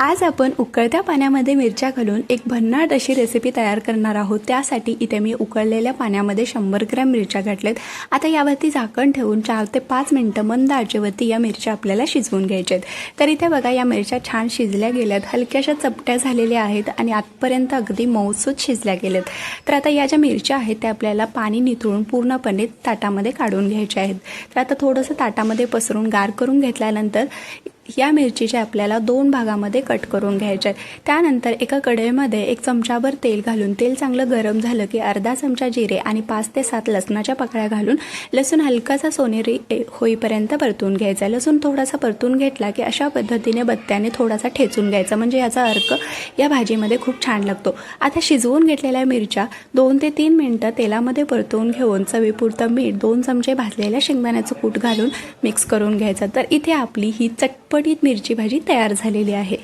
आज आपण उकळत्या पाण्यामध्ये मिरच्या घालून एक भन्नाट अशी रेसिपी तयार करणार आहोत। त्यासाठी इथे मी उकळलेल्या पाण्यामध्ये 100 ग्रॅम मिरच्या घातल्यात। आता यावरती झाकण ठेवून 4 ते 5 मिनिटं मंद आचेवरती या मिरच्या आपल्याला शिजवून घ्यायच्या आहेत। तर इथे बघा या मिरच्या छान शिजल्या गेल्यात, हलक्याशा चपट्या झालेल्या आहेत आणि आतपर्यंत अगदी मऊसूत शिजल्या गेल्यात। तर आता या ज्या मिरच्या आहेत त्या आपल्याला पाणी निथळून पूर्णपणे ताटामध्ये काढून घ्यायच्या आहेत। तर आता थोडंसं ताटामध्ये पसरून गार करून घेतल्यानंतर या मिरचीच्या आपल्याला 2 भागामध्ये कट करून घ्यायचे आहे। त्यानंतर एका कढईमध्ये 1 चमचाभर तेल घालून तेल चांगलं गरम झालं की अर्धा चमचा जिरे आणि 5 ते 7 लसणाच्या पाकळ्या घालून लसूण हलकासा सोनेरी होईपर्यंत परतून घ्यायचा। लसूण थोडासा परतून घेतला की अशा पद्धतीने बत्त्याने थोडासा ठेचून घ्यायचा, म्हणजे याचा अर्क या भाजीमध्ये खूप छान लागतो। आता शिजवून घेतलेल्या मिरच्या 2 ते 3 मिनिटं तेलामध्ये परतून घेऊन चवीपुरतं मीठ, 2 चमचे भाजलेल्या शेंगदाण्याचं कूट घालून मिक्स करून घ्यायचं। तर इथे आपली ही चटपटीत मिरची भाजी तयार झालेली आहे।